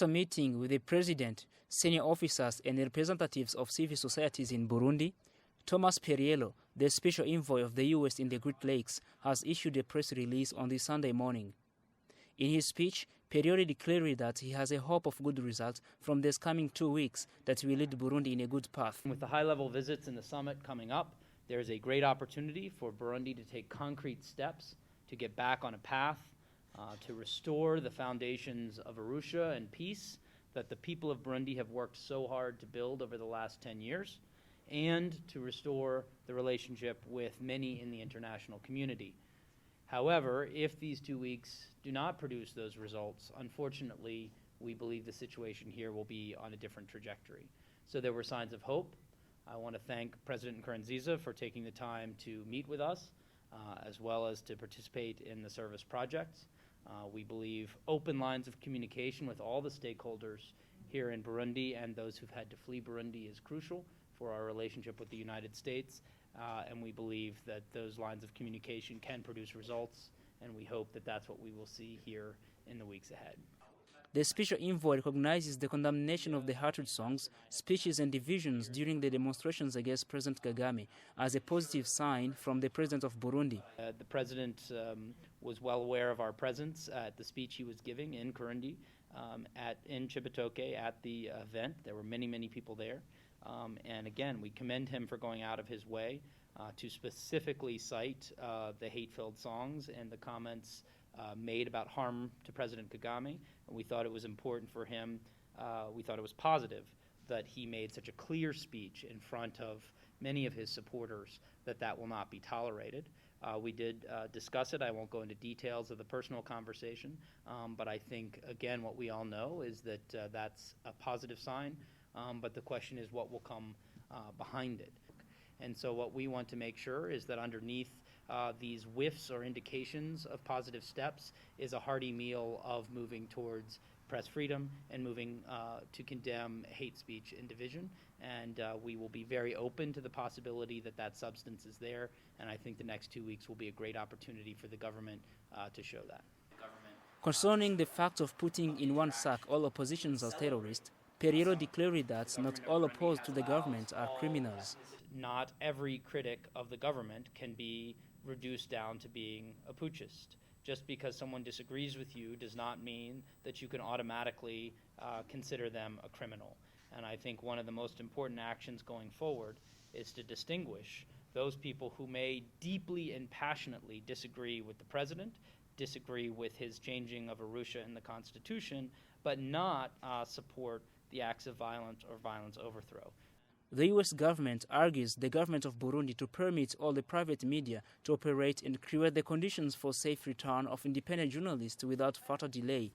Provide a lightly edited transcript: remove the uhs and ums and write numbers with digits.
After meeting with the president, senior officers and representatives of civil societies in Burundi, Thomas Periello, the special envoy of the U.S. in the Great Lakes, has issued a press release on this Sunday morning. In his speech, Periello declared that he has a hope of good results from these coming 2 weeks that will lead Burundi in a good path. With the high-level visits and the summit coming up, there is a great opportunity for Burundi to take concrete steps to get back on a path to restore the foundations of Arusha and peace that the people of Burundi have worked so hard to build over the last 10 years, and to restore the relationship with many in the international community. However, if these 2 weeks do not produce those results, unfortunately, we believe the situation here will be on a different trajectory. So there were signs of hope. I want to thank President Nkurunziza for taking the time to meet with us, as well as to participate in the service projects. We believe open lines of communication with all the stakeholders here in Burundi and those who've had to flee Burundi is crucial for our relationship with the United States, and we believe that those lines of communication can produce results, and we hope that that's what we will see here in the weeks ahead. The special envoy recognizes the condemnation of the hatred songs, speeches and divisions during the demonstrations against President Kagame as a positive sign from the president of Burundi. The president was well aware of our presence at the speech he was giving in Burundi, in Cibitoke at the event. There were many, many people there. And again, we commend him for going out of his way to specifically cite the hate-filled songs and the comments made about harm to President Kagame. And we thought it was important for him, we thought it was positive that he made such a clear speech in front of many of his supporters that that will not be tolerated. We did discuss it. I won't go into details of the personal conversation, but I think, again, what we all know is that that's a positive sign, but the question is what will come behind it. And so what we want to make sure is that underneath these whiffs or indications of positive steps is a hearty meal of moving towards press freedom and moving to condemn hate speech and division. And we will be very open to the possibility that that substance is there. And I think the next 2 weeks will be a great opportunity for the government to show that. Concerning the fact of putting in one sack all oppositions as terrorists, Periello declared that not all opposed to the government are criminals. Not every critic of the government can be reduced down to being a putschist. Just because someone disagrees with you does not mean that you can automatically consider them a criminal. And I think one of the most important actions going forward is to distinguish those people who may deeply and passionately disagree with the president, disagree with his changing of Arusha in the Constitution, but not support the acts of violence or violence overthrow. The U.S. government argues the government of Burundi to permit all the private media to operate and create the conditions for safe return of independent journalists without further delay.